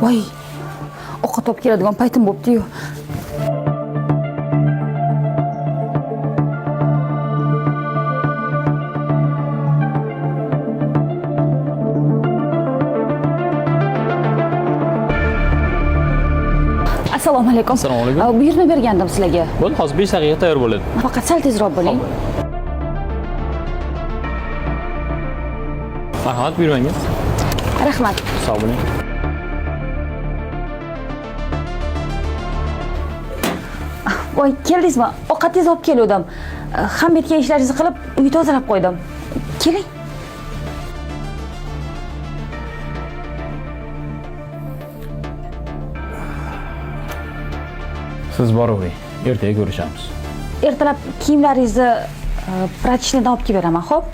Voy. Ovqat olib keladigan paytim bo'pti-yu. Assalomu alaykum. Assalomu alaykum. Buyurtma bergandim sizlarga. Bo'ldi, hozir 5 daqiqaga tayyor bo'ladi. Faqat sal tezroq bo'ling. Marhamat, buyurmangiz. Rahmat. Sog' bo'ling. Voy, keldingizmi? Ovqatingizni olib keldim. Ham bitgan ishlaringizni qilib, uy tozalab qo'ydim. Keling. Siz boravering. Ertaga ko'rishamiz. Ertalab kiyimlaringizni prachnidan olib kelib beraman, xo'p?